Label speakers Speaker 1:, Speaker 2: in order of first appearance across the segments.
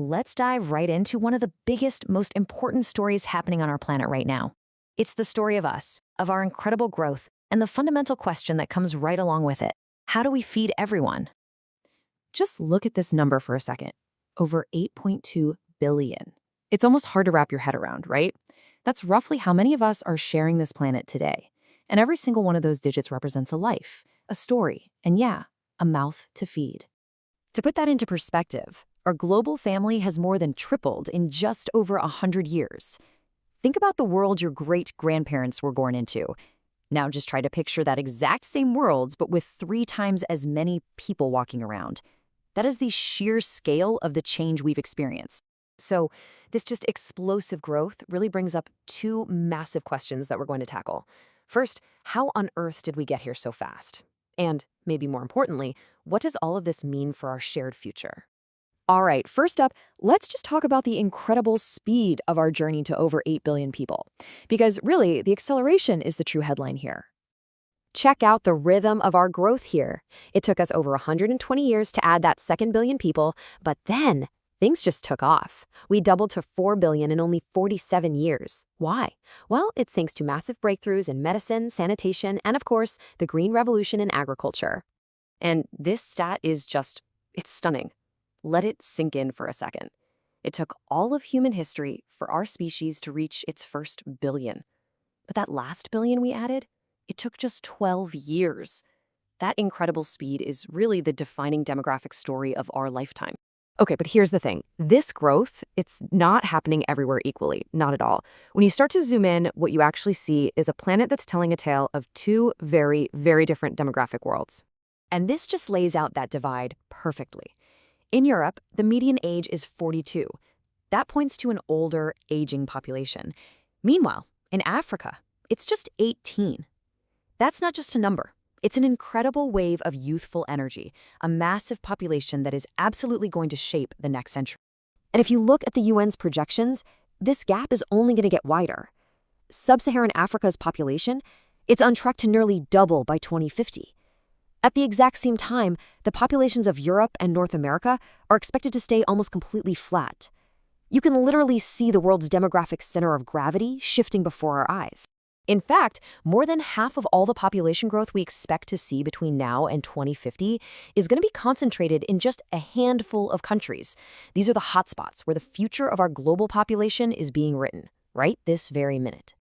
Speaker 1: let's dive right into one of the biggest, most important stories happening on our planet right now. It's the story of us, of our incredible growth, and the fundamental question that comes right along with it. How do we feed everyone?
Speaker 2: Just look at this number for a second. Over 8.2 billion. It's almost hard to wrap your head around, right? That's roughly how many of us are sharing this planet today. And every single one of those digits represents a life, a story, and yeah, a mouth to feed.
Speaker 1: To put that into perspective, our global family has more than tripled in just over 100 years. Think about the world your great-grandparents were born into. Now just try to picture that exact same world, but with 3 times as many people walking around. That is the sheer scale of the change we've experienced. So this just explosive growth really brings up 2 massive questions that we're going to tackle. First, how on earth did we get here so fast? And maybe more importantly, what does all of this mean for our shared future? All right, first up, let's just talk about the incredible speed of our journey to over 8 billion people. Because really, the acceleration is the true headline here. Check out the rhythm of our growth here. It took us over 120 years to add that 2 billion people, but then things just took off. We doubled to 4 billion in only 47 years. Why? Well, it's thanks to massive breakthroughs in medicine, sanitation, and of course, the green revolution in agriculture. And this stat is it's stunning. Let it sink in for a second. It took all of human history for our species to reach its first billion. But that last billion we added, it took just 12 years. That incredible speed is really the defining demographic story of our lifetime. Okay, but here's the thing. This growth, it's not happening everywhere equally, not at all. When you start to zoom in, what you actually see is a planet that's telling a tale of 2 very, very different demographic worlds. And this just lays out that divide perfectly. In Europe, the median age is 42. That points to an older, aging population. Meanwhile, in Africa, it's just 18. That's not just a number. It's an incredible wave of youthful energy, a massive population that is absolutely going to shape the next century. And if you look at the UN's projections, this gap is only going to get wider. Sub-Saharan Africa's population, it's on track to nearly double by 2050. At the exact same time, the populations of Europe and North America are expected to stay almost completely flat. You can literally see the world's demographic center of gravity shifting before our eyes. In fact, more than half of all the population growth we expect to see between now and 2050 is going to be concentrated in just a handful of countries. These are the hotspots where the future of our global population is being written, right this very minute.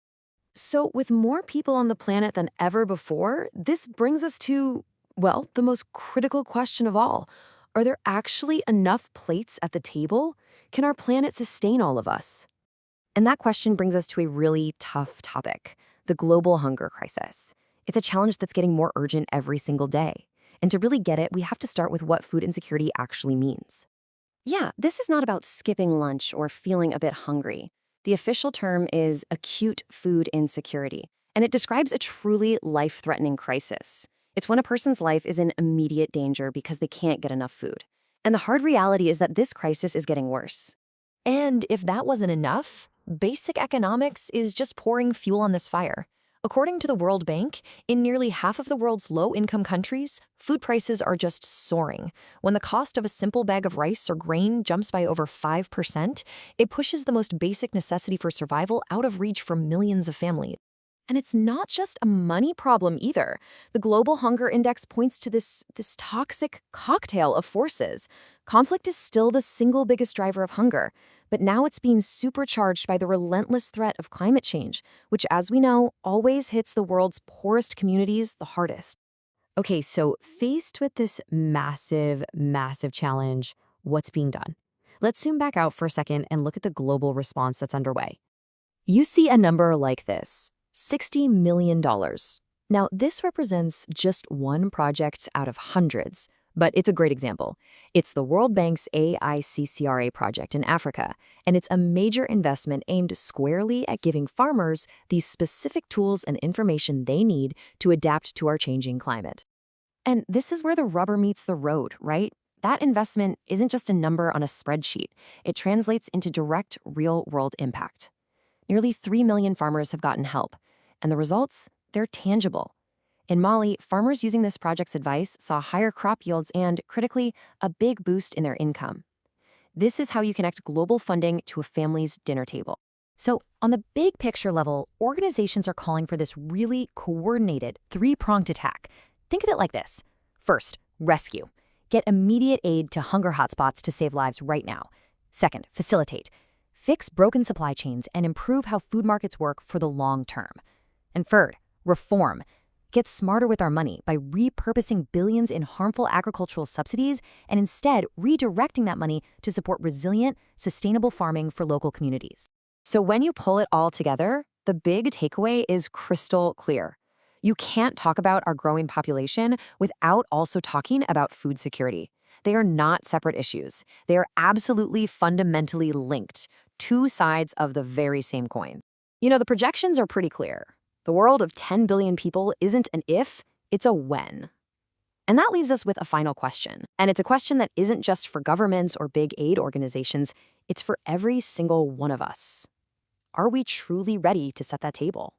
Speaker 1: So with more people on the planet than ever before, this brings us to, well, the most critical question of all. Are there actually enough plates at the table? Can our planet sustain all of us? And that question brings us to a really tough topic. The global hunger crisis. It's a challenge that's getting more urgent every single day. And to really get it, we have to start with what food insecurity actually means. Yeah, this is not about skipping lunch or feeling a bit hungry. The official term is acute food insecurity, and it describes a truly life-threatening crisis. It's when a person's life is in immediate danger because they can't get enough food. And the hard reality is that this crisis is getting worse. And if that wasn't enough, basic economics is just pouring fuel on this fire. According to the World Bank, in nearly half of the world's low-income countries, food prices are just soaring. When the cost of a simple bag of rice or grain jumps by over 5%, it pushes the most basic necessity for survival out of reach for millions of families. And it's not just a money problem either. The Global Hunger Index points to this toxic cocktail of forces. Conflict is still the single biggest driver of hunger, but now it's being supercharged by the relentless threat of climate change, which, as we know, always hits the world's poorest communities the hardest. Okay, so faced with this massive, massive challenge, what's being done? Let's zoom back out for a second and look at the global response that's underway. You see a number like this. $60 million. Now, this represents just one project out of hundreds, but it's a great example. It's the World Bank's AI project in Africa, and it's a major investment aimed squarely at giving farmers these specific tools and information they need to adapt to our changing climate. And this is where the rubber meets the road, right? That investment isn't just a number on a spreadsheet. It translates into direct, real-world impact. Nearly 3 million farmers have gotten help, and the results, they're tangible. In Mali, farmers using this project's advice saw higher crop yields and, critically, a big boost in their income. This is how you connect global funding to a family's dinner table. So, on the big picture level, organizations are calling for this really coordinated, three-pronged attack. Think of it like this. First, rescue. Get immediate aid to hunger hotspots to save lives right now. Second, facilitate. Fix broken supply chains and improve how food markets work for the long term. And third, reform. Get smarter with our money by repurposing billions in harmful agricultural subsidies and instead redirecting that money to support resilient, sustainable farming for local communities. So when you pull it all together, the big takeaway is crystal clear. You can't talk about our growing population without also talking about food security. They are not separate issues. They are absolutely fundamentally linked, two sides of the very same coin. You know, the projections are pretty clear. The world of 10 billion people isn't an if, it's a when. And that leaves us with a final question. And it's a question that isn't just for governments or big aid organizations, it's for every single one of us. Are we truly ready to set that table?